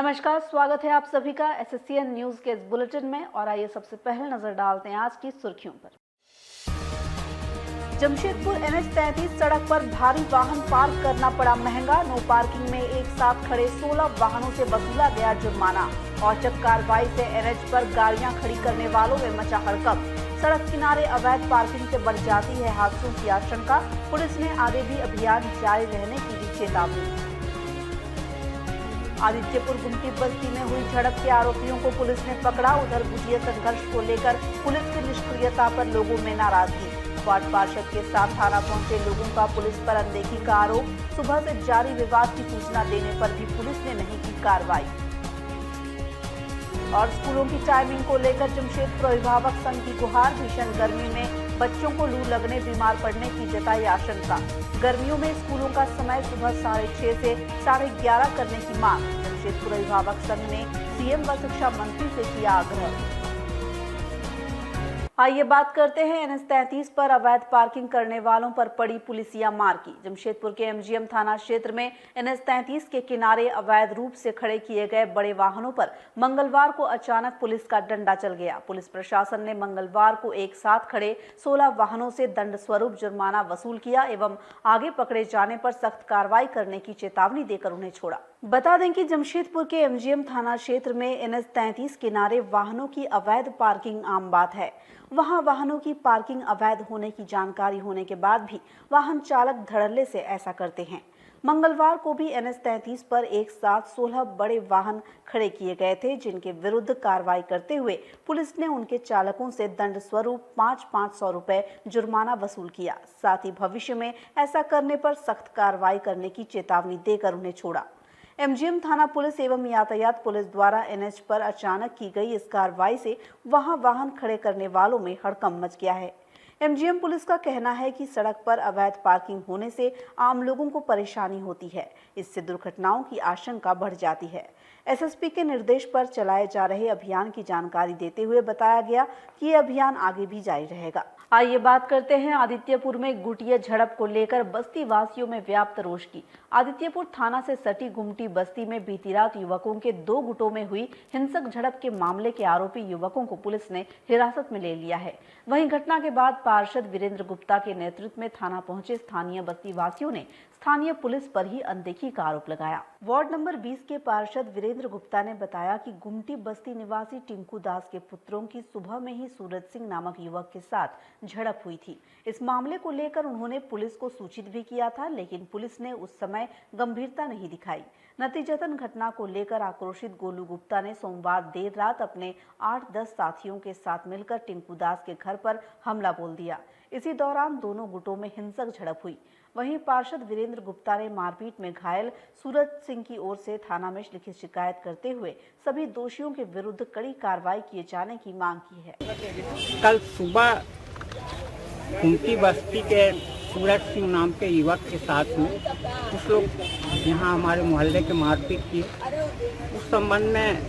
नमस्कार, स्वागत है आप सभी का एसएससीएन न्यूज के इस बुलेटिन में। और आइए सबसे पहले नजर डालते हैं आज की सुर्खियों पर। जमशेदपुर NH 33 सड़क पर भारी वाहन पार्क करना पड़ा महंगा। नो पार्किंग में एक साथ खड़े 16 वाहनों से वसूला गया जुर्माना। औचक कार्रवाई से NH पर गाड़ियां खड़ी करने वालों में मचा हड़कंप। सड़क किनारे अवैध पार्किंग से बढ़ जाती है हादसों की आशंका। पुलिस ने आगे भी अभियान जारी रहने की दी चेतावनी। आदित्यपुर गुमटी बस्ती में हुई झड़प के आरोपियों को पुलिस ने पकड़ा। उधर भुजिया संघर्ष को लेकर पुलिस की निष्क्रियता पर लोगों में नाराजगी। वार्ड पार्षद के साथ थाना पहुंचे लोगों का पुलिस पर अनदेखी का आरोप। सुबह से जारी विवाद की सूचना देने पर भी पुलिस ने नहीं की कार्रवाई। और स्कूलों की टाइमिंग को लेकर जमशेदपुर अभिभावक संघ की गुहार। भीषण गर्मी में बच्चों को लू लगने, बीमार पड़ने की जताई आशंका। गर्मियों में स्कूलों का समय सुबह 6:30 से 11:30 करने की मांग। जमशेदपुर अभिभावक संघ ने सीएम व शिक्षा मंत्री से किया आग्रह। आइए बात करते हैं NH 33 पर अवैध पार्किंग करने वालों पर पड़ी पुलिसिया मार की। जमशेदपुर के MGM थाना क्षेत्र में NH 33 के किनारे अवैध रूप से खड़े किए गए बड़े वाहनों पर मंगलवार को अचानक पुलिस का डंडा चल गया। पुलिस प्रशासन ने मंगलवार को एक साथ खड़े 16 वाहनों से दंड स्वरूप जुर्माना वसूल किया एवं आगे पकड़े जाने पर सख्त कार्रवाई करने की चेतावनी देकर उन्हें छोड़ा। बता दें कि जमशेदपुर के MGM थाना क्षेत्र में NH 33 किनारे वाहनों की अवैध पार्किंग आम बात है। वहां वाहनों की पार्किंग अवैध होने की जानकारी होने के बाद भी वाहन चालक धड़ल्ले से ऐसा करते हैं। मंगलवार को भी NH 33 पर एक साथ 16 बड़े वाहन खड़े किए गए थे, जिनके विरुद्ध कार्रवाई करते हुए पुलिस ने उनके चालकों से दंड स्वरूप 500 रुपए जुर्माना वसूल किया। साथ ही भविष्य में ऐसा करने पर सख्त कार्रवाई करने की चेतावनी देकर उन्हें छोड़ा। MGM थाना पुलिस एवं यातायात पुलिस द्वारा NH पर अचानक की गई इस कार्रवाई से वहां वाहन खड़े करने वालों में हड़कंप मच गया है। MGM पुलिस का कहना है कि सड़क पर अवैध पार्किंग होने से आम लोगों को परेशानी होती है। इससे दुर्घटनाओं की आशंका बढ़ जाती है। SSP के निर्देश पर चलाए जा रहे अभियान की जानकारी देते हुए बताया गया कि ये अभियान आगे भी जारी रहेगा। आइए बात करते हैं आदित्यपुर में गुटिया झड़प को लेकर बस्ती वासियों में व्याप्त रोष की। आदित्यपुर थाना से सटी गुमटी बस्ती में बीती रात युवकों के 2 गुटों में हुई हिंसक झड़प के मामले के आरोपी युवकों को पुलिस ने हिरासत में ले लिया है। वहीं घटना के बाद पार्षद वीरेंद्र गुप्ता के नेतृत्व में थाना पहुंचे स्थानीय बस्ती वासियों ने स्थानीय पुलिस पर ही अनदेखी का आरोप लगाया। वार्ड नंबर 20 के पार्षद वीरेंद्र गुप्ता ने बताया कि गुमटी बस्ती निवासी टिंकू दास के पुत्रों की सुबह में ही सूरज सिंह नामक युवक के साथ झड़प हुई थी। इस मामले को लेकर उन्होंने पुलिस को सूचित भी किया था, लेकिन पुलिस ने उस समय गंभीरता नहीं दिखाई। नतीजतन घटना को लेकर आक्रोशित गोलू गुप्ता ने सोमवार देर रात अपने 8-10 साथियों के साथ मिलकर टिंकू दास के घर पर हमला बोल दिया। इसी दौरान दोनों गुटों में हिंसक झड़प हुई। वहीं पार्षद वीरेंद्र गुप्ता ने मारपीट में घायल सूरज सिंह की ओर से थाना में लिखित शिकायत करते हुए सभी दोषियों के विरुद्ध कड़ी कार्रवाई किए जाने की मांग की है। कल सुबह गुमटी बस्ती के सूरज सिंह नाम के युवक के साथ में कुछ लोग यहाँ हमारे मोहल्ले के मारपीट किए। उस संबंध में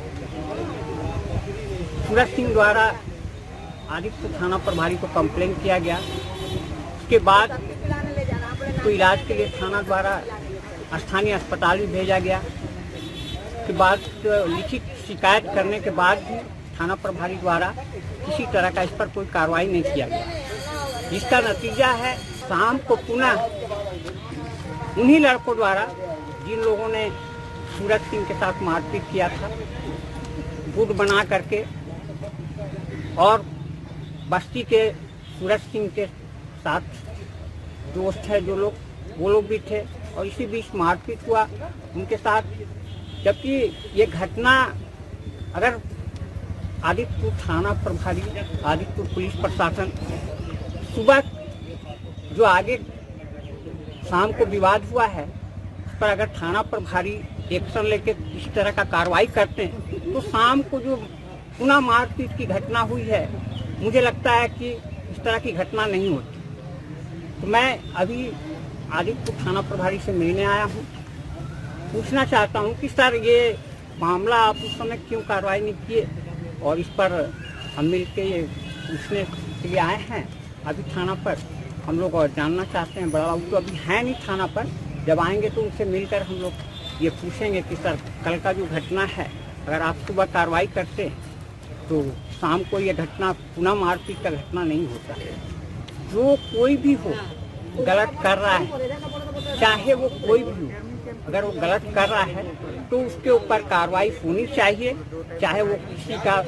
सूरज सिंह द्वारा आदित्य थाना प्रभारी को कंप्लेन किया गया। उसके बाद तो इलाज के लिए थाना द्वारा स्थानीय अस्पताल भी भेजा गया। उसके बाद लिखित शिकायत करने के बाद भी थाना प्रभारी द्वारा किसी तरह का इस पर कोई कार्रवाई नहीं किया गया, जिसका नतीजा है शाम को पुनः उन्हीं लड़कों द्वारा जिन लोगों ने सूरज सिंह के साथ मारपीट किया था, गुट बना करके और बस्ती के सूरज सिंह के साथ दोस्त है जो लोग, वो लोग भी थे और इसी बीच मारपीट हुआ उनके साथ। जबकि ये घटना अगर आदित्यपुर थाना प्रभारी, आदित्यपुर पुलिस प्रशासन सुबह जो आगे शाम को विवाद हुआ है उस पर अगर थाना प्रभारी एक्शन लेके इस तरह का कार्रवाई करते हैं तो शाम को जो पुनः मारपीट की घटना हुई है, मुझे लगता है कि इस तरह की घटना नहीं होती। तो मैं अभी आदित्यपुर थाना प्रभारी से मिलने आया हूँ। पूछना चाहता हूँ कि सर ये मामला आप उस समय क्यों कार्रवाई नहीं किए, और इस पर हम मिल के ये पूछने के लिए आए हैं अभी थाना पर। हम लोग और जानना चाहते हैं। बड़ा बाबू तो अभी है नहीं थाना पर, जब आएंगे तो उनसे मिलकर हम लोग ये पूछेंगे कि सर कल का जो घटना है, अगर आप सुबह कार्रवाई करते हैं तो शाम को ये घटना पुनः मारपीट का घटना नहीं होता है। जो कोई भी हो गलत कर रहा है, चाहे वो कोई भी हो, अगर वो गलत कर रहा है तो उसके ऊपर कार्रवाई होनी चाहिए, चाहे वो किसी का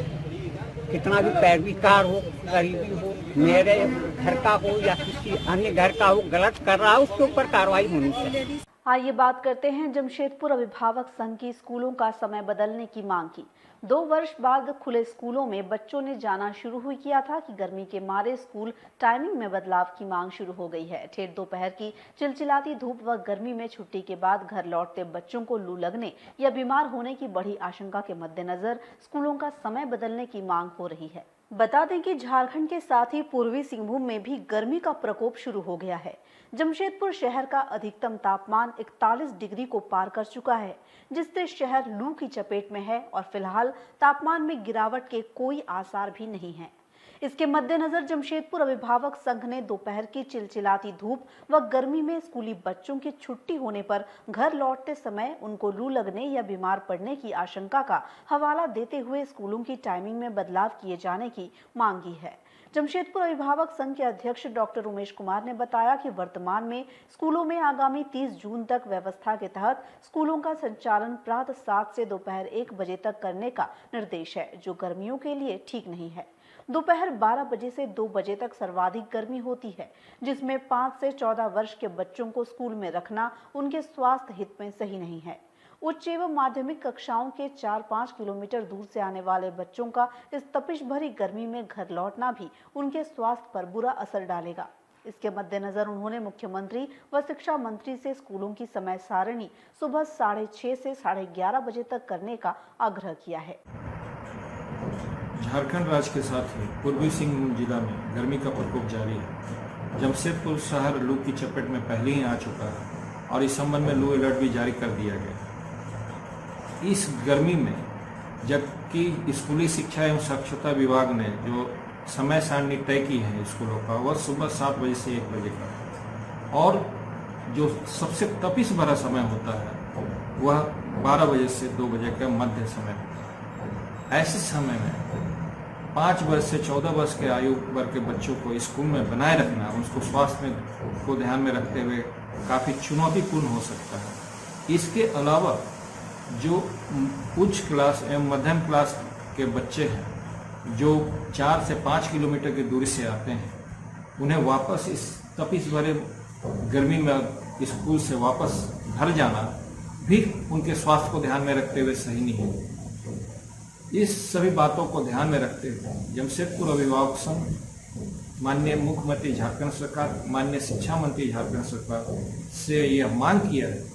कितना भी पैरवीकार हो, गरीबी हो, मेरे घर का हो या किसी अन्य घर का हो, गलत कर रहा है उसके ऊपर कार्रवाई होनी चाहिए। आइए बात करते हैं जमशेदपुर अभिभावक संघ की स्कूलों का समय बदलने की मांग की। 2 वर्ष बाद खुले स्कूलों में बच्चों ने जाना शुरू हुई किया था कि गर्मी के मारे स्कूल टाइमिंग में बदलाव की मांग शुरू हो गई है। ठेठ दोपहर की चिलचिलाती धूप व गर्मी में छुट्टी के बाद घर लौटते बच्चों को लू लगने या बीमार होने की बड़ी आशंका के मद्देनजर स्कूलों का समय बदलने की मांग हो रही है। बता दें कि झारखंड के साथ ही पूर्वी सिंहभूम में भी गर्मी का प्रकोप शुरू हो गया है। जमशेदपुर शहर का अधिकतम तापमान 41 डिग्री को पार कर चुका है, जिससे शहर लू की चपेट में है और फिलहाल तापमान में गिरावट के कोई आसार भी नहीं है। इसके मद्देनजर जमशेदपुर अभिभावक संघ ने दोपहर की चिलचिलाती धूप व गर्मी में स्कूली बच्चों की छुट्टी होने पर घर लौटते समय उनको लू लगने या बीमार पड़ने की आशंका का हवाला देते हुए स्कूलों की टाइमिंग में बदलाव किए जाने की मांग की है। जमशेदपुर अभिभावक संघ के अध्यक्ष डॉक्टर उमेश कुमार ने बताया कि वर्तमान में स्कूलों में आगामी 30 जून तक व्यवस्था के तहत स्कूलों का संचालन प्रातः 7 से दोपहर 1 बजे तक करने का निर्देश है, जो गर्मियों के लिए ठीक नहीं है। दोपहर 12 बजे से 2 बजे तक सर्वाधिक गर्मी होती है, जिसमें 5 से 14 वर्ष के बच्चों को स्कूल में रखना उनके स्वास्थ्य हित में सही नहीं है। उच्च एवं माध्यमिक कक्षाओं के 4-5 किलोमीटर दूर से आने वाले बच्चों का इस तपिश भरी गर्मी में घर लौटना भी उनके स्वास्थ्य पर बुरा असर डालेगा। इसके मद्देनजर उन्होंने मुख्यमंत्री व शिक्षा मंत्री से स्कूलों की समय सारणी सुबह 6:30 से 11:30 बजे तक करने का आग्रह किया है। झारखंड राज्य के साथ ही पूर्वी सिंहभूम जिला में गर्मी का प्रकोप जारी है। जमशेदपुर शहर लू की चपेट में पहले ही आ चुका है और इस संबंध में लू अलर्ट भी जारी कर दिया गया है। इस गर्मी में जबकि स्कूली शिक्षा एवं साक्षरता विभाग ने जो समय सारणी तय की है स्कूलों का, वह सुबह 7 बजे से 1 बजे का, और जो सबसे तपिश भरा समय होता है वह 12 बजे से 2 बजे का मध्य समय है। ऐसे समय में 5 वर्ष से 14 वर्ष के आयु वर्ग के बच्चों को स्कूल में बनाए रखना, उसको स्वास्थ्य को ध्यान में रखते हुए काफ़ी चुनौतीपूर्ण हो सकता है। इसके अलावा जो उच्च क्लास एवं मध्यम क्लास के बच्चे हैं जो 4 से 5 किलोमीटर की दूरी से आते हैं, उन्हें वापस इस तपिश भरे गर्मी में स्कूल से वापस घर जाना भी उनके स्वास्थ्य को ध्यान में रखते हुए सही नहीं है। इस सभी बातों को ध्यान में रखते हुए जमशेदपुर अभिभावक संघ माननीय मुख्यमंत्री झारखंड सरकार, माननीय शिक्षा मंत्री झारखंड सरकार से यह मांग किया है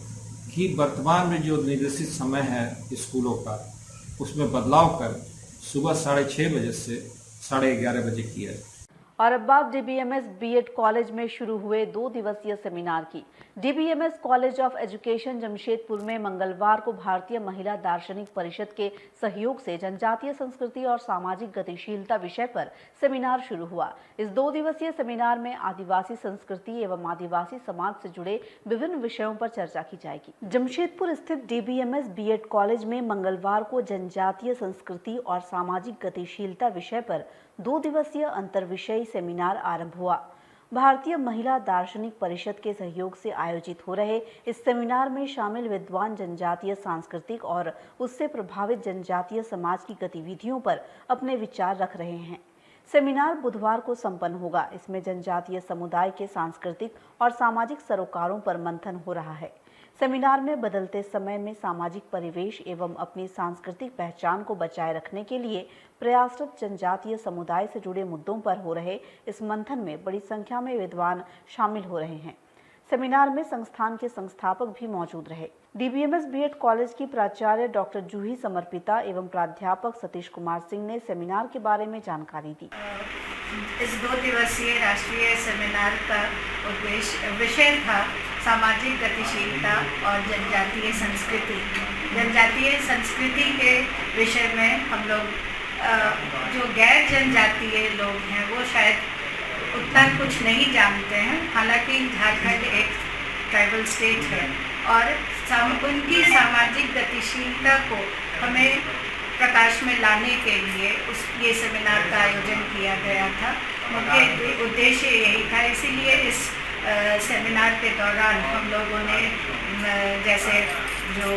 कि वर्तमान में जो निर्देशित समय है स्कूलों का, उसमें बदलाव कर सुबह 6:30 बजे से 11:30 बजे किया है। और अब बात डीबीएमएस बीएड कॉलेज में शुरू हुए 2 दिवसीय सेमिनार की। DBMS college of education Jamshedpur में मंगलवार को भारतीय महिला दार्शनिक परिषद के सहयोग से जनजातीय संस्कृति और सामाजिक गतिशीलता विषय पर सेमिनार शुरू हुआ। इस 2 दिवसीय सेमिनार में आदिवासी संस्कृति एवं आदिवासी समाज से जुड़े विभिन्न विषयों पर चर्चा की जाएगी। जमशेदपुर स्थित डीबीएमएस बीएड कॉलेज में मंगलवार को जनजातीय संस्कृति और सामाजिक गतिशीलता विषय पर 2 दिवसीय अंतर्विषयी सेमिनार आरंभ हुआ। भारतीय महिला दार्शनिक परिषद के सहयोग से आयोजित हो रहे इस सेमिनार में शामिल विद्वान जनजातीय सांस्कृतिक और उससे प्रभावित जनजातीय समाज की गतिविधियों पर अपने विचार रख रहे हैं। सेमिनार बुधवार को संपन्न होगा। इसमें जनजातीय समुदाय के सांस्कृतिक और सामाजिक सरोकारों पर मंथन हो रहा है। सेमिनार में बदलते समय में सामाजिक परिवेश एवं अपनी सांस्कृतिक पहचान को बचाए रखने के लिए प्रयासरत जनजातीय समुदाय से जुड़े मुद्दों पर हो रहे इस मंथन में बड़ी संख्या में विद्वान शामिल हो रहे हैं। सेमिनार में संस्थान के संस्थापक भी मौजूद रहे। डीबीएमएस बीएड कॉलेज की प्राचार्य डॉक्टर जूही समर्पिता एवं प्राध्यापक सतीश कुमार सिंह ने सेमिनार के बारे में जानकारी दी। इस 2 दिवसीय राष्ट्रीय सेमिनार का विषय था सामाजिक गतिशीलता और जनजातीय संस्कृति। जनजातीय संस्कृति के विषय में हम लोग जो गैर जनजातीय लोग हैं वो शायद उतना कुछ नहीं जानते हैं। हालांकि झारखंड एक ट्राइबल स्टेट है और उनकी सामाजिक गतिशीलता को हमें प्रकाश में लाने के लिए ये सेमिनार का आयोजन किया गया था। मुख्य उद्देश्य यही था। इसीलिए इस सेमिनार के दौरान हम लोगों ने जैसे जो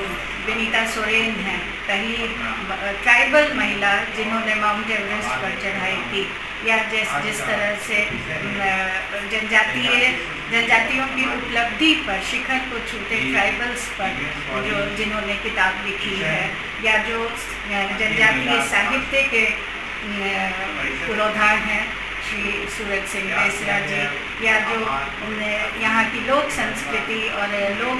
विनीता सोरेन हैं, पहली ट्राइबल महिला जिन्होंने माउंट एवरेस्ट पर चढ़ाई की, या जिस तरह से जनजातियों की उपलब्धि पर, शिखर को छूते ट्राइबल्स पर जिन्होंने किताब लिखी है, या जो जनजातीय साहित्य के पुरोधा हैं श्री सूरज सिंह बेसरा जी, या जो यहाँ की लोक संस्कृति और लोक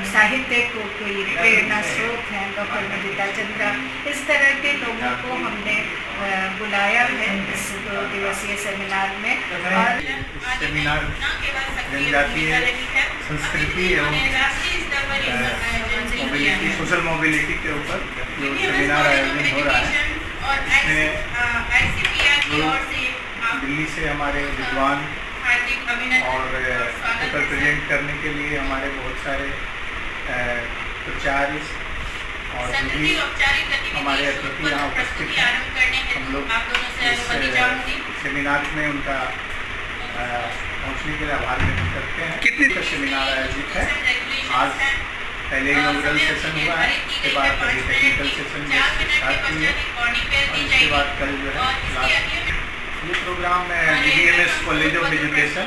साहित्य को कोई प्रेरणा स्रोत हैं, डॉक्टर नमिता चंद्रा, इस तरह के लोगों को हमने बुलाया है इस 2 दिवसीय सेमिनार में। और सेमिनार जनजातीय संस्कृति एवं मोबिलिटी, सोशल मोबिलिटी के ऊपर जो सेमिनार आयोजन हो रहा है, इसमें दिल्ली से हमारे विद्वान और रिप्रेजेंट करने के लिए हमारे बहुत सारे प्रचार्य और भी हमारे अतिथि यहाँ उपस्थित हैं। हम लोग इस सेमिनार में उनका पहुँचने के लिए आभार व्यक्त करते हैं। कितने का सेमिनार आयोजित है? आज पहले इनॉग्रल सेशन हुआ है, उसके बाद अभी टेक्निकल सेशन स्टार्ट हुई है, और उसके बाद कल जो है लास्ट। ये program DDMS college of education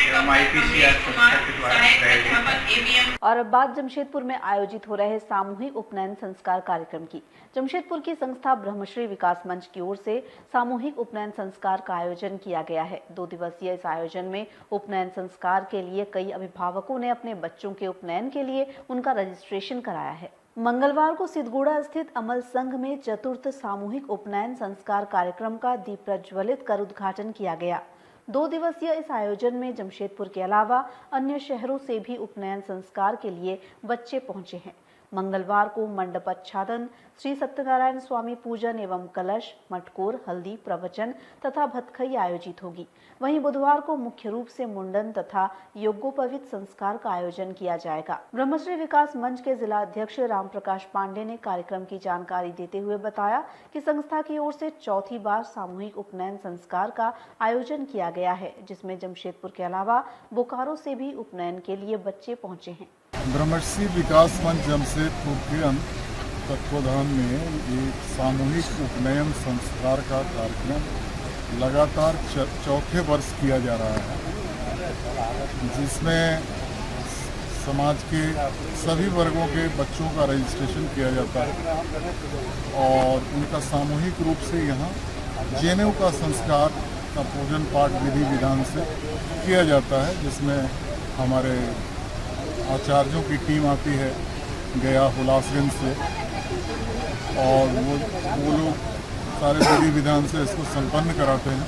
एवं IPCR संस्था के द्वारा प्रायोजित है। और अब बात जमशेदपुर में आयोजित हो रहे सामूहिक उपनयन संस्कार कार्यक्रम की। जमशेदपुर की संस्था ब्रह्मश्री विकास मंच की ओर से सामूहिक उपनयन संस्कार का आयोजन किया गया है। 2 दिवसीय इस आयोजन में उपनयन संस्कार के लिए कई अभिभावकों ने अपने बच्चों के उपनयन के लिए उनका रजिस्ट्रेशन कराया है। मंगलवार को सिद्धगुड़ा स्थित अमल संघ में चतुर्थ सामूहिक उपनयन संस्कार कार्यक्रम का दीप प्रज्वलित कर उद्घाटन किया गया। 2 दिवसीय इस आयोजन में जमशेदपुर के अलावा अन्य शहरों से भी उपनयन संस्कार के लिए बच्चे पहुंचे हैं। मंगलवार को मंडप आच्छादन, श्री सत्यनारायण स्वामी पूजन एवं कलश, मटकोर, हल्दी, प्रवचन तथा भतखई आयोजित होगी। वहीं बुधवार को मुख्य रूप से मुंडन तथा यज्ञोपवीत संस्कार का आयोजन किया जाएगा। ब्रह्मश्री विकास मंच के जिला अध्यक्ष राम प्रकाश पांडे ने कार्यक्रम की जानकारी देते हुए बताया कि संस्था की ओर से चौथी बार सामूहिक उपनयन संस्कार का आयोजन किया गया है, जिसमें जमशेदपुर के अलावा बोकारो से भी उपनयन के लिए बच्चे पहुँचे हैं। ब्रह्मश्री विकास मंच जमशेदपुर के तत्वाधान में एक सामूहिक उपनयन संस्कार का कार्यक्रम लगातार चौथे वर्ष किया जा रहा है, जिसमें समाज के सभी वर्गों के बच्चों का रजिस्ट्रेशन किया जाता है और उनका सामूहिक रूप से यहाँ जनेऊ का संस्कार का पूजन पाठ विधि विधान से किया जाता है, जिसमें हमारे आचार्यों की टीम आती है गया हुलासगंज से, और वो लोग सारे विधि विधान से इसको संपन्न कराते हैं।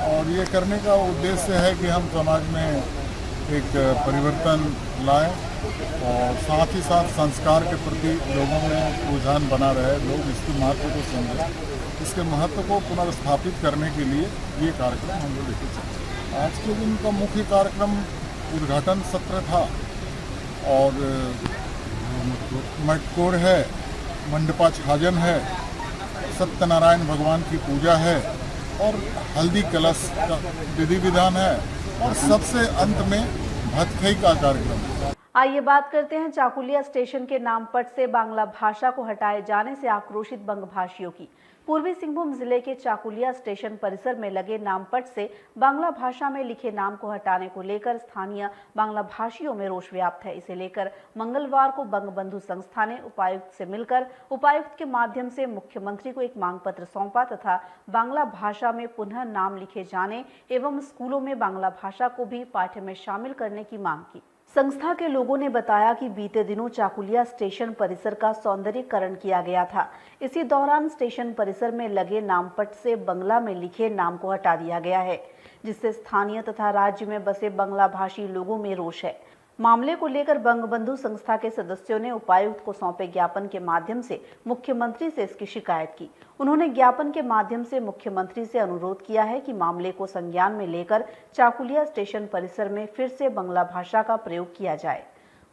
और ये करने का उद्देश्य है कि हम समाज में एक परिवर्तन लाएं और साथ ही साथ संस्कार के प्रति लोगों में रुझान बना रहे, लोग इसके महत्व को समझें, इसके महत्व को पुनर्स्थापित करने के लिए ये कार्यक्रम हम लोग लेके चलते। आज के दिन का मुख्य कार्यक्रम उद्घाटन सत्र था और मटकोर है, मंडपाच्छादन है, सत्यनारायण भगवान की पूजा है और हल्दी कलश का विधि विधान है और सबसे अंत में भतखई का कार्यक्रम। आइए बात करते हैं चाकुलिया स्टेशन के नामपट से बांग्ला भाषा को हटाए जाने से आक्रोशित बंगभाषियों की। पूर्वी सिंहभूम जिले के चाकुलिया स्टेशन परिसर में लगे नामपट से बांग्ला भाषा में लिखे नाम को हटाने को लेकर स्थानीय बांग्ला भाषियों में रोष व्याप्त है। इसे लेकर मंगलवार को बंगबंधु संस्था ने उपायुक्त से मिलकर उपायुक्त के माध्यम से मुख्यमंत्री को एक मांग पत्र सौंपा तथा बांग्ला भाषा में पुनः नाम लिखे जाने एवं स्कूलों में बांग्ला भाषा को भी पाठ्य में शामिल करने की मांग की। संस्था के लोगों ने बताया कि बीते दिनों चाकुलिया स्टेशन परिसर का सौंदर्यीकरण किया गया था। इसी दौरान स्टेशन परिसर में लगे नामपट से बंगला में लिखे नाम को हटा दिया गया है, जिससे स्थानीय तथा राज्य में बसे बंगला भाषी लोगों में रोष है। मामले को लेकर बंगबंधु संस्था के सदस्यों ने उपायुक्त को सौंपे ज्ञापन के माध्यम से मुख्यमंत्री से इसकी शिकायत की। उन्होंने ज्ञापन के माध्यम से मुख्यमंत्री से अनुरोध किया है कि मामले को संज्ञान में लेकर चाकुलिया स्टेशन परिसर में फिर से बंगला भाषा का प्रयोग किया जाए।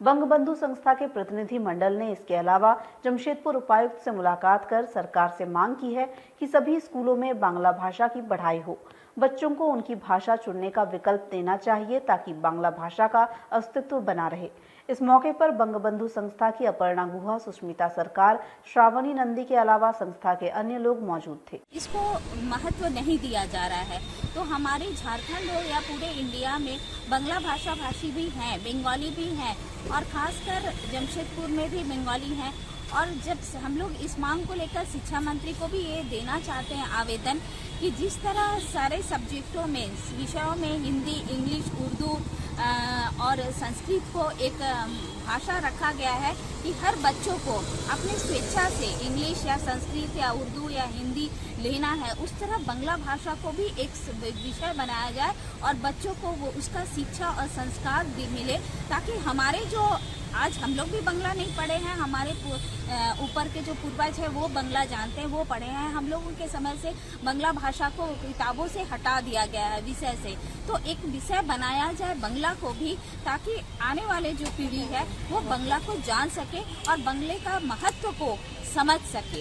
बंगबंधु संस्था के प्रतिनिधि मंडल ने इसके अलावा जमशेदपुर उपायुक्त से मुलाकात कर सरकार से मांग की है कि सभी स्कूलों में बांग्ला भाषा की पढ़ाई हो। बच्चों को उनकी भाषा चुनने का विकल्प देना चाहिए ताकि बांग्ला भाषा का अस्तित्व बना रहे। इस मौके पर बंगबंधु संस्था की अपर्णा गुहा, सुष्मिता सरकार, श्रावणी नंदी के अलावा संस्था के अन्य लोग मौजूद थे। इसको महत्व नहीं दिया जा रहा है, तो हमारे झारखंड हो या पूरे इंडिया में बांग्ला भाषा भाषी भी हैं, बंगाली भी हैं और खासकर जमशेदपुर में भी बंगाली हैं। और जब हम लोग इस मांग को लेकर शिक्षा मंत्री को भी ये देना चाहते हैं आवेदन कि जिस तरह सारे सब्जेक्टों में, विषयों में हिंदी, इंग्लिश, उर्दू और संस्कृत को एक भाषा रखा गया है कि हर बच्चों को अपनी स्वेच्छा से इंग्लिश या संस्कृत या उर्दू या हिंदी लेना है, उस तरह बांग्ला भाषा को भी एक विषय बनाया जाए और बच्चों को वो उसका शिक्षा और संस्कार भी मिले, ताकि हमारे जो आज हम लोग भी बांग्ला नहीं पढ़े हैं, हमारे ऊपर के जो पूर्वज हैं वो बांग्ला जानते हैं, वो पढ़े हैं। हम लोगों के समय से बांग्ला भाषा को किताबों से हटा दिया गया है विषय से, तो एक विषय बनाया जाए बांग्ला को भी, ताकि आने वाले जो पीढ़ी है वो बांग्ला को जान सके और बांग्ले का महत्व को समझ सके।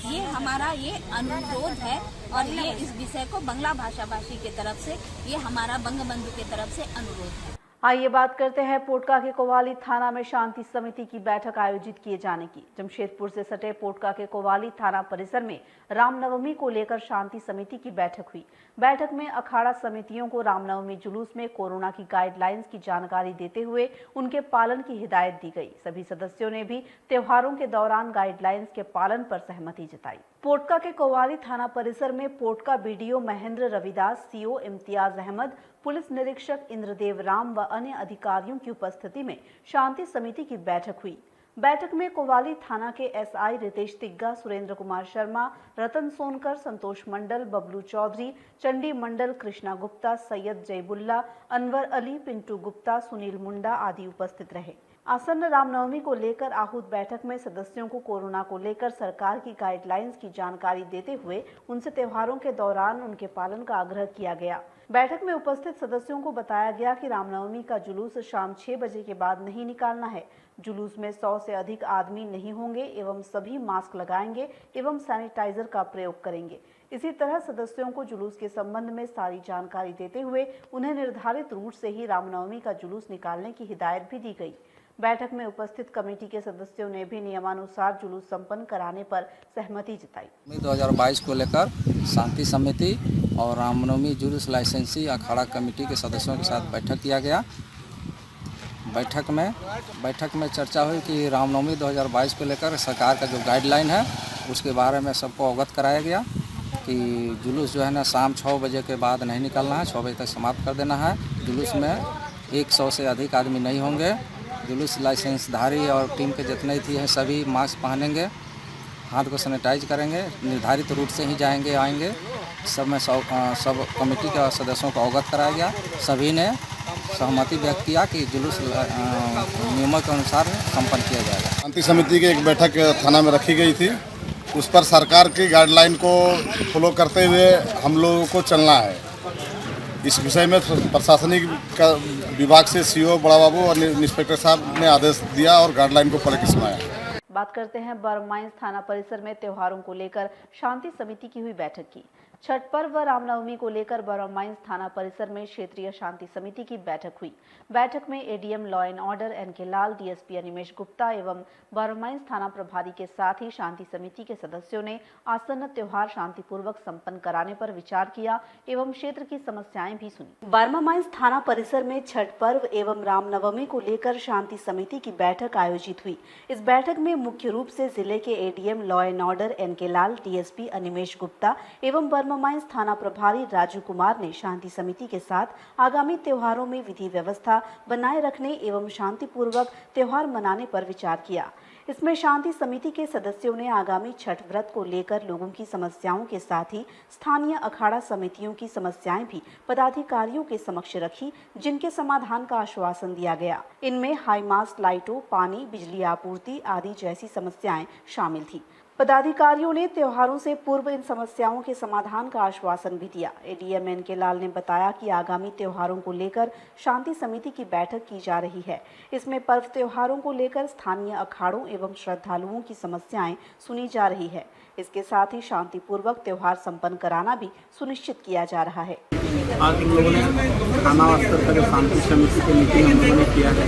ये हमारा ये अनुरोध है और ये इस विषय को बांग्ला भाषा भाषी की तरफ से ये हमारा बंगबंधु की तरफ से अनुरोध है। आइए बात करते हैं पोटका के कोवाली थाना में शांति समिति की बैठक आयोजित किए जाने की। जमशेदपुर से सटे पोटका के कोवाली थाना परिसर में रामनवमी को लेकर शांति समिति की बैठक हुई। बैठक में अखाड़ा समितियों को रामनवमी जुलूस में कोरोना की गाइडलाइंस की जानकारी देते हुए उनके पालन की हिदायत दी गई। सभी सदस्यों ने भी त्योहारों के दौरान गाइडलाइंस के पालन पर सहमति जताई। पोटका के कोवाली थाना परिसर में Potka BDO Mahendra Ravidas, CO Imtiaz Ahmed, police निरीक्षक इंद्रदेव राम व अन्य अधिकारियों की उपस्थिति में शांति समिति की बैठक हुई। बैठक में कोवाली थाना के एसआई रितेश तिग्गा, सुरेंद्र कुमार शर्मा, रतन सोनकर, संतोष मंडल, बबलू चौधरी, चंडी मंडल, कृष्णा गुप्ता, सैयद जयबुल्ला, अनवर अली, पिंटू गुप्ता, सुनील मुंडा आदि उपस्थित रहे। आसन्न रामनवमी को लेकर आहूत बैठक में सदस्यों को कोरोना को लेकर सरकार की गाइडलाइंस की जानकारी देते हुए उनसे त्योहारों के दौरान उनके पालन का आग्रह किया गया। बैठक में उपस्थित सदस्यों को बताया गया कि रामनवमी का जुलूस शाम 6 बजे के बाद नहीं निकालना है। जुलूस में 100 से अधिक आदमी नहीं होंगे एवं सभी मास्क लगाएंगे एवं सैनिटाइजर का प्रयोग करेंगे। इसी तरह सदस्यों को जुलूस के संबंध में सारी जानकारी देते हुए उन्हें निर्धारित रूट से ही रामनवमी का जुलूस निकालने की हिदायत भी दी गई। बैठक में उपस्थित कमेटी के सदस्यों ने भी नियमानुसार जुलूस संपन्न कराने पर सहमति जताई। 2022 को लेकर शांति समिति और रामनवमी जुलूस लाइसेंसी अखाड़ा कमेटी के सदस्यों के साथ बैठक किया गया। बैठक में चर्चा हुई कि रामनवमी 2022 को लेकर सरकार का जो गाइडलाइन है उसके बारे में सबको अवगत कराया गया कि जुलूस जो है ना शाम 6 बजे के बाद नहीं निकलना है, 6 बजे तक समाप्त कर देना है। जुलूस में 100 से अधिक आदमी नहीं होंगे। जुलूस लाइसेंसधारी और टीम के जितने थी हैं सभी मास्क पहनेंगे, हाथ को सैनिटाइज करेंगे, निर्धारित रूट से ही जाएंगे आएंगे। सब में सब कमेटी के सदस्यों को अवगत कराया गया। सभी ने सहमति व्यक्त किया कि जुलूस नियमों के अनुसार संपन्न किया जाएगा। शांति समिति की एक बैठक थाना में रखी गई थी, उस पर सरकार की गाइडलाइन को फॉलो करते हुए हम लोगों को चलना है। इस विषय में प्रशासनिक विभाग से सीओ बड़ा बाबू और इंस्पेक्टर साहब ने आदेश दिया और गाइडलाइन को पढ़ के सुनाया। बात करते हैं बरमाइंस थाना परिसर में त्योहारों को लेकर शांति समिति की हुई बैठक की। छठ पर्व व रामनवमी को लेकर बरमाइंस थाना परिसर में क्षेत्रीय शांति समिति की बैठक हुई। बैठक में ADM law and order N K Lal, DSP Animesh Gupta एवं बरमाइंस थाना प्रभारी के साथ ही शांति समिति के सदस्यों ने आसन्न त्योहार शांतिपूर्वक संपन्न कराने पर विचार किया एवं क्षेत्र की समस्याएं भी सुनी। बरमाइंस थाना परिसर में छठ पर्व एवं रामनवमी को लेकर शांति समिति की बैठक आयोजित हुई। इस बैठक में मुख्य रूप से जिले के ADM law and order N K Lal, DSP Animesh Gupta एवं बरमाइंस थाना प्रभारी राजू कुमार ने शांति समिति के साथ आगामी त्योहारों में विधि व्यवस्था बनाए रखने एवं शांतिपूर्वक त्योहार मनाने पर विचार किया। इसमें शांति समिति के सदस्यों ने आगामी छठ व्रत को लेकर लोगों की समस्याओं के साथ ही स्थानीय अखाड़ा समितियों की समस्याएं भी पदाधिकारियों के समक्ष रखी, जिनके समाधान का आश्वासन दिया गया। इनमें हाई मास्ट लाइटों, पानी, बिजली आपूर्ति आदि जैसी समस्याएं शामिल थी। पदाधिकारियों ने त्योहारों से पूर्व इन समस्याओं के समाधान का आश्वासन भी दिया। एडीएम एनके लाल ने बताया कि आगामी त्योहारों को लेकर शांति समिति की बैठक की जा रही है। इसमें पर्व त्योहारों को लेकर स्थानीय अखाड़ों एवं श्रद्धालुओं की समस्याएं सुनी जा रही है। इसके साथ ही शांतिपूर्वक त्योहार संपन्न कराना भी सुनिश्चित किया जा रहा है। आज हम लोगों ने थाना स्तर पर जो शांति समिति की मीटिंग हम लोगों ने किया है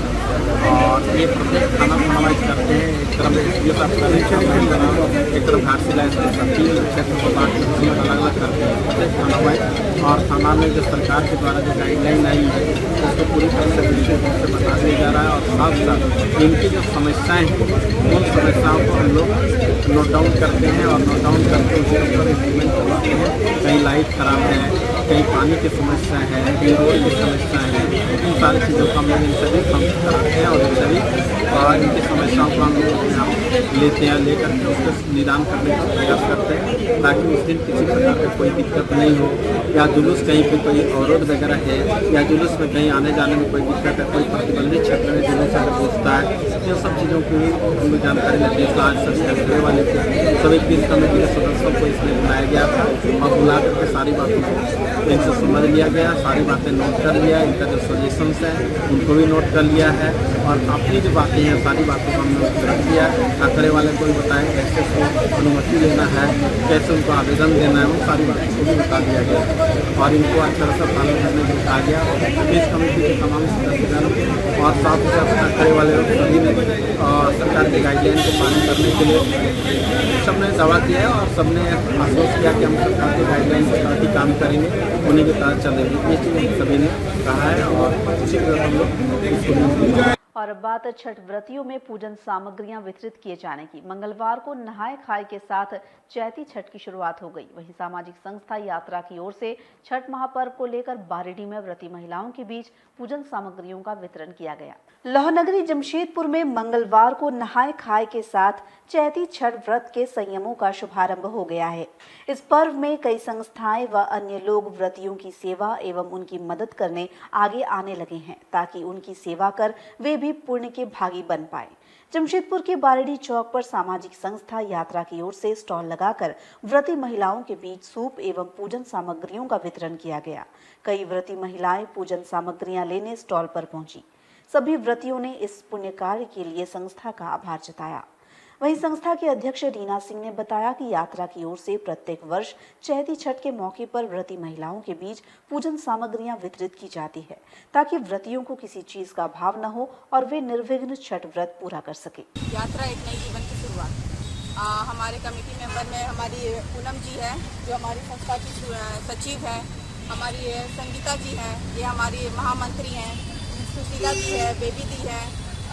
और ये प्रत्येक थाना समावेश करते हैं। एक तरफ एसडीओ साहब कर रहे हैं, एक तरफ घाटशिला क्षेत्र को बांट अलग अलग करते हैं प्रत्येक थाना वाइज। और थाना में जो सरकार के द्वारा जो गाइडलाइन आई है उसको पूरी तरह से विस्तृत रूप से बता दिया जा रहा है। और साथ साथ इनकी जो समस्याएँ हैं उन समस्याओं को हम लोग नोट डाउन करते हैं और नोट डाउन करके उसके ऊपर इम्प्लीमेंट करवाते हैं। कहीं लाइट खराब है, कहीं पानी की समस्या है, कहीं रोड की समस्या है, इन सारी चीज़ों का हम लोग इन सभी काम कराते हैं और इन सभी इनकी समस्याओं को हम लोग यहाँ लेते हैं, लेकर के उसका निदान करने का प्रयास करते हैं ताकि उस दिन किसी प्रकार की कोई दिक्कत नहीं हो या जुलूस कहीं पे कोई अवरोध वगैरह है या जुलूस में कहीं आने जाने में कोई दिक्कत है, कोई प्रतिबंधित क्षेत्र में जुलूस अगर पहुँचता है, इन सब चीज़ों की हम लोग जानकारी लेते हैं। आज सभी कमेटी वाले थे, सभी 3 कमेटी के सदस्यों को इसलिए बुलाया गया था और बुला करके सारी बातों को इनसे समझ लिया गया, सारी बातें नोट कर लिया, इनका जो सजेशंस है उनको भी नोट कर लिया है और अपनी जो बातें हैं सारी बातों को हमने रख दिया। आंकड़े वाले को भी बताएं कैसे उसको अनुमति लेना है, कैसे उनको आवेदन देना है, उन सारी बातों को भी बता दिया गया और इनको अच्छा से पालन करने को कहा गया। इस कमेटी के तमाम सदस्यगण और साथ ही साथ आंकड़े वाले लोग सभी ने सरकार की गाइडलाइन को पालन करने के लिए सबने दावा किया है और सबने आश्वस्त किया कि हम सरकार की गाइडलाइन के साथ ही काम करेंगे, उन्हीं के तहत चलेंगे। ये चीज़ सभी ने कहा है और उसी तरह हम लोग इसको। और अब बात छठ व्रतियों में पूजन सामग्रियां वितरित किए जाने की। मंगलवार को नहाय खाए के साथ चैती छठ की शुरुआत हो गई। वहीं सामाजिक संस्था यात्रा की ओर से छठ महापर्व को लेकर बारिडी में व्रती महिलाओं के बीच पूजन सामग्रियों का वितरण किया गया। लोहनगरी जमशेदपुर में मंगलवार को नहाय खाए के साथ चैती छठ व्रत के संयमों का शुभारंभ हो गया है। इस पर्व में कई संस्थाएं व अन्य लोग व्रतियों की सेवा एवं उनकी मदद करने आगे आने लगे हैं ताकि उनकी सेवा कर वे भी पुण्य के भागी बन पाए। जमशेदपुर के बारिडी चौक पर सामाजिक संस्था यात्रा की ओर से स्टॉल लगाकर व्रती महिलाओं के बीच सूप एवं पूजन सामग्रियों का वितरण किया गया। कई व्रती महिलाएं पूजन सामग्रियां लेने स्टॉल पर पहुंची। सभी व्रतियों ने इस पुण्य कार्य के लिए संस्था का आभार जताया। वहीं संस्था के अध्यक्ष रीना सिंह ने बताया कि यात्रा की ओर से प्रत्येक वर्ष चैती छठ के मौके पर व्रती महिलाओं के बीच पूजन सामग्रियां वितरित की जाती है ताकि व्रतियों को किसी चीज का अभाव न हो और वे निर्विघ्न छठ व्रत पूरा कर सके। यात्रा एक नई जीवन की शुरुआत। हमारे कमेटी मेंबर में हमारी पूनम जी है जो हमारी संस्था की सचिव है, हमारी संगीता जी हैं, ये हमारी महामंत्री हैं, सुशीला जी है, बेबी दी है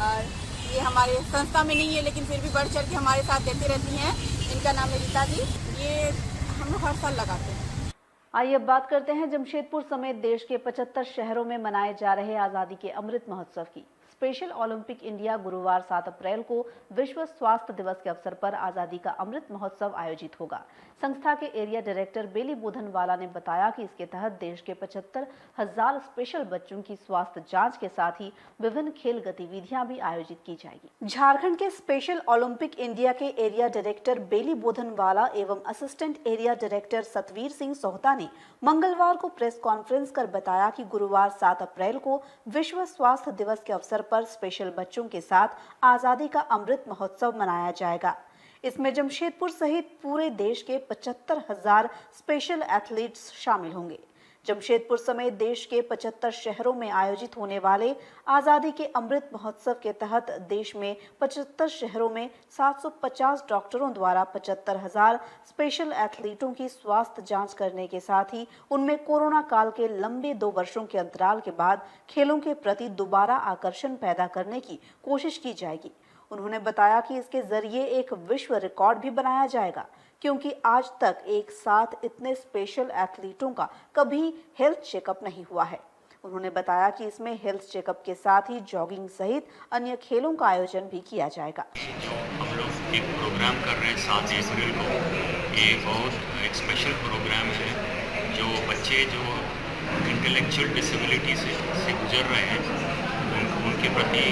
और ये हमारे संस्था में नहीं है लेकिन फिर भी बढ़ चढ़ के हमारे साथ देती रहती हैं। इनका नाम है रीता जी। ये हम लोग हर साल लगाते हैं। आइए अब बात करते हैं जमशेदपुर समेत देश के 75 शहरों में मनाए जा रहे आज़ादी के अमृत महोत्सव की। स्पेशल ओलंपिक इंडिया गुरुवार 7 अप्रैल को विश्व स्वास्थ्य दिवस के अवसर पर आज़ादी का अमृत महोत्सव आयोजित होगा। संस्था के एरिया डायरेक्टर बेली बोधनवाला ने बताया कि इसके तहत देश के 75,000 स्पेशल बच्चों की स्वास्थ्य जांच के साथ ही विभिन्न खेल गतिविधियां भी आयोजित की जाएगी। झारखंड के स्पेशल ओलंपिक इंडिया के एरिया डायरेक्टर बेली बोधनवाला एवं assistant area director Satveer Singh Sohta ने मंगलवार को प्रेस कॉन्फ्रेंस कर बताया कि गुरुवार 7 अप्रैल को विश्व स्वास्थ्य दिवस के अवसर पर स्पेशल बच्चों के साथ आज़ादी का अमृत महोत्सव मनाया जाएगा। इसमें जमशेदपुर सहित पूरे देश के 75,000 स्पेशल एथलीट्स शामिल होंगे। जमशेदपुर समेत देश के 75 शहरों में आयोजित होने वाले आज़ादी के अमृत महोत्सव के तहत देश में 75 शहरों में 750 डॉक्टरों द्वारा 75,000 स्पेशल एथलीटों की स्वास्थ्य जांच करने के साथ ही उनमें कोरोना काल के लंबे 2 वर्षों के अंतराल के बाद खेलों के प्रति दोबारा आकर्षण पैदा करने की कोशिश की जाएगी। उन्होंने बताया कि इसके जरिए एक विश्व रिकॉर्ड भी बनाया जाएगा क्योंकि आज तक एक साथ इतने स्पेशल एथलीटों का कभी हेल्थ चेकअप नहीं हुआ है। उन्होंने बताया कि इसमें हेल्थ चेकअप के साथ ही जॉगिंग सहित अन्य खेलों का आयोजन भी किया जाएगा। जो हम लोग एक प्रोग्राम कर रहे हैं 7 अप्रैल को, ये बहुत एक स्पेशल प्रोग्राम है। जो बच्चे जो इंटेलेक्चुअल डिसेबिलिटी से गुजर रहे हैं उनके प्रति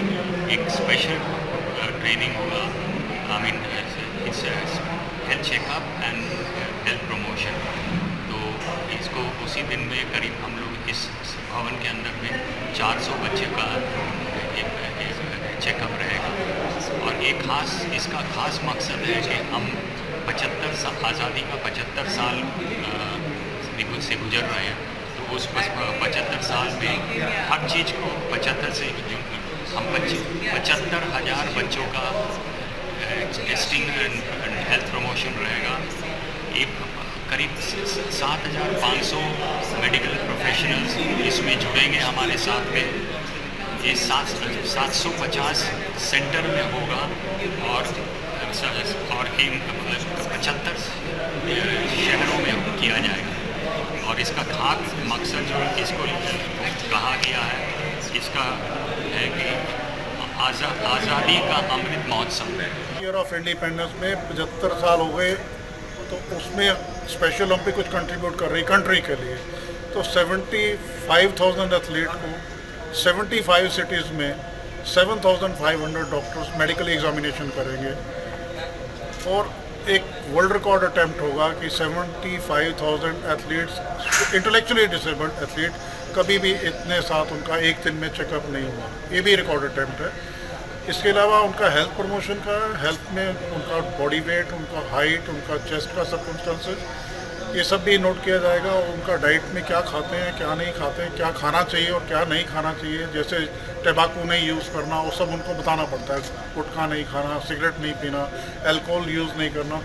एक स्पेशल ट्रेनिंग होगा। I mean it's health checkup and health promotion. तो इसको उसी दिन में करीब हम लोग इस भवन के अंदर में 400 बच्चे का एक चेकअप रहेगा। और एक इसका खास मकसद है कि हम 75 आज़ादी का 75 साल से गुजर रहे हैं। तो उस 75 साल में हर चीज़ को 75 से हम 75,000 बच्चों का टेस्टिंग एंड हेल्थ प्रमोशन रहेगा। एक करीब 7,500 मेडिकल प्रोफेशनल्स इसमें जुड़ेंगे हमारे साथ में। ये 750 सेंटर में होगा और इन 75 शहरों में किया जाएगा। और इसका खास मकसद जो इसको कहा गया है, इसका है कि आज़ादी का अमृत महोत्सव है। ईयर ऑफ इंडिपेंडेंस में 75 साल हो गए, तो उसमें स्पेशल ओलंपिक कुछ कंट्रीब्यूट कर रही कंट्री के लिए। तो 75,000 एथलीट को 75 सिटीज़ में 7,500 डॉक्टर्स मेडिकल एग्जामिनेशन करेंगे और एक वर्ल्ड रिकॉर्ड अटैम्प्ट होगा कि 75,000 एथलीट्स, इंटेलेक्चुअली डिसेबल्ड एथलीट, कभी भी इतने साथ उनका एक दिन में चेकअप नहीं हुआ। ये भी रिकॉर्ड अटैम्प्ट है। इसके अलावा उनका हेल्थ प्रमोशन का, हेल्थ में उनका बॉडी वेट, उनका हाइट, उनका चेस्ट का सर्कमस्टेंसेस, ये सब भी नोट किया जाएगा। और उनका डाइट में क्या खाते हैं, क्या नहीं खाते हैं, क्या खाना चाहिए और क्या नहीं खाना चाहिए, जैसे टैबाकू नहीं यूज़ करना, वो सब उनको बताना पड़ता है। गुटखा नहीं खाना, सिगरेट नहीं पीना, अल्कोहल यूज़ नहीं करना।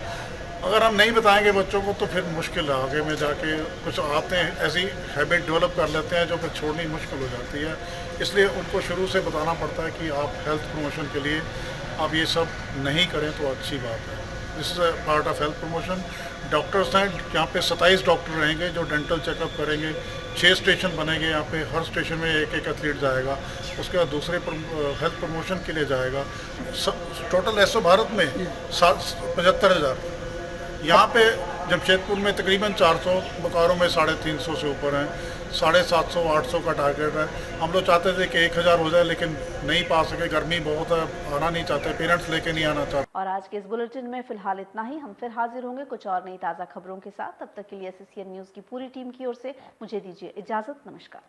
अगर हम नहीं बताएंगे बच्चों को तो फिर मुश्किल है। आगे में जाके कुछ आते हैं, ऐसी हैबिट डेवलप कर लेते हैं जो फिर छोड़नी मुश्किल हो जाती है। इसलिए उनको शुरू से बताना पड़ता है कि आप हेल्थ प्रमोशन के लिए आप ये सब नहीं करें तो अच्छी बात है। This is a part of health promotion. Doctors हैं यहाँ पे 27 डॉक्टर रहेंगे जो डेंटल चेकअप करेंगे। 6 स्टेशन बनेंगे यहाँ पे, हर स्टेशन में एक एक एथलीट जाएगा। उसके बाद दूसरे हेल्थ प्रमोशन के लिए जाएगा। टोटल ऐसे भारत में 75,000। यहाँ पे जमशेदपुर में तकरीबन 400, बोकारो में 350 से ऊपर हैं। 750, 800 का टारगेट है। हम लोग चाहते थे कि 1,000 हो जाए, लेकिन नहीं पा सके। गर्मी बहुत है, आना नहीं चाहते, पेरेंट्स लेके नहीं आना चाहते। और आज के इस बुलेटिन में फिलहाल इतना ही। हम फिर हाजिर होंगे कुछ और नई ताज़ा खबरों के साथ। तब तक के लिए SSCN न्यूज़ की पूरी टीम की ओर से मुझे दीजिए इजाज़त। नमस्कार।